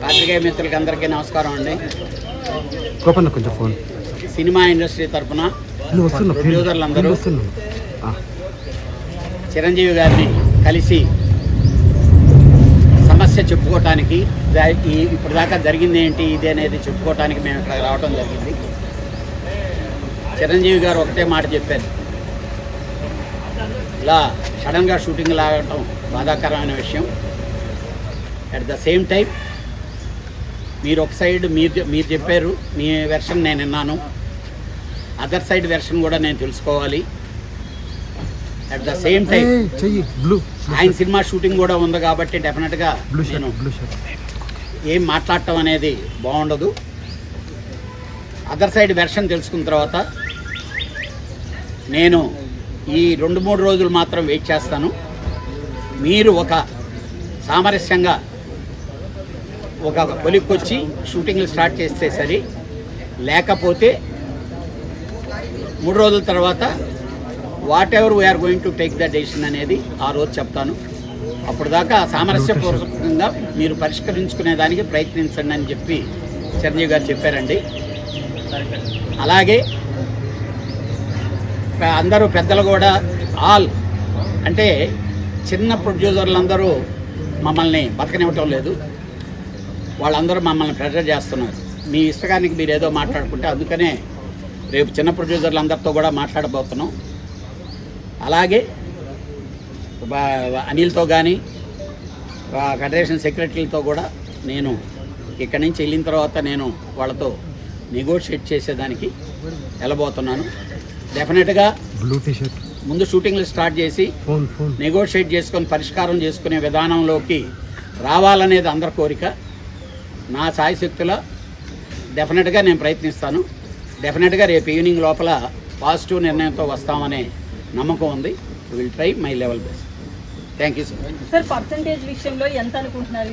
పాత్రికేయ మిత్రులకి అందరికీ నమస్కారం అండి. కొంచెం ఫోన్. సినిమా ఇండస్ట్రీ తరఫున ప్రొడ్యూసర్లందరూ చిరంజీవి గారిని కలిసి సమస్య చెప్పుకోవటానికి, ఇప్పటిదాకా జరిగింది ఏంటి ఇది అనేది చెప్పుకోవటానికి మేము ఇక్కడ రావడం జరిగింది. చిరంజీవి గారు ఒకటే మాట చెప్పారు, ఇలా సడన్గా షూటింగ్ లాగటం బాధాకరమైన విషయం. అట్ ద సేమ్ టైం మీరు ఒక సైడ్ మీరు చెప్పారు, మీ వెర్షన్ నేను విన్నాను, అదర్ సైడ్ వెర్షన్ కూడా నేను తెలుసుకోవాలి. అట్ ద సేమ్ టైం ఆయన సినిమా షూటింగ్ కూడా ఉంది కాబట్టి డెఫినెట్గా నేను ఏం మాట్లాడటం అనేది బాగుండదు. అదర్ సైడ్ వెర్షన్ తెలుసుకున్న తర్వాత నేను ఈ 2-3 రోజులు మాత్రం వెయిట్ చేస్తాను. మీరు ఒక సామరస్యంగా ఒక కొలిక్కొచ్చి షూటింగ్లు స్టార్ట్ చేస్తే సరి, లేకపోతే 3 రోజుల తర్వాత whatever we are going to take the decision అనేది ఆ రోజు చెప్తాను. అప్పుడు దాకా సామరస్యపూర్వకంగా మీరు పరిష్కరించుకునే దానికి ప్రయత్నించండి అని చెప్పి చిరంజీవి గారు చెప్పారండి. అలాగే అందరూ పెద్దలు కూడా అంటే చిన్న ప్రొడ్యూసర్లందరూ మమ్మల్ని బతకనివ్వటం లేదు. వాళ్ళందరూ మమ్మల్ని ప్రెజర్ చేస్తున్నారు. మీ ఇష్టకానికి మీరు ఏదో మాట్లాడుకుంటే, అందుకనే రేపు చిన్న ప్రొడ్యూసర్లందరితో కూడా మాట్లాడబోతున్నాం. అలాగే అనిల్తో కానీ ఫెడరేషన్ సెక్రటరీలతో కూడా నేను ఇక్కడి నుంచి వెళ్ళిన తర్వాత నేను వాళ్ళతో నెగోషియేట్ చేసేదానికి వెళ్ళబోతున్నాను. డెఫినెట్గా ముందు షూటింగ్లు స్టార్ట్ చేసి నెగోషియేట్ చేసుకొని పరిష్కారం చేసుకునే విధానంలోకి రావాలనేది అందరి కోరిక. నా సాయశక్తుల డెఫినెట్గా నేను ప్రయత్నిస్తాను. డెఫినెట్గా రేపు ఈవినింగ్ లోపల పాజిటివ్ నిర్ణయంతో వస్తామనే నమ్మకం ఉంది. Will try my level best. Thank you sir. Percentage విషయంలో ఎంత అనుకుంటున్నారు?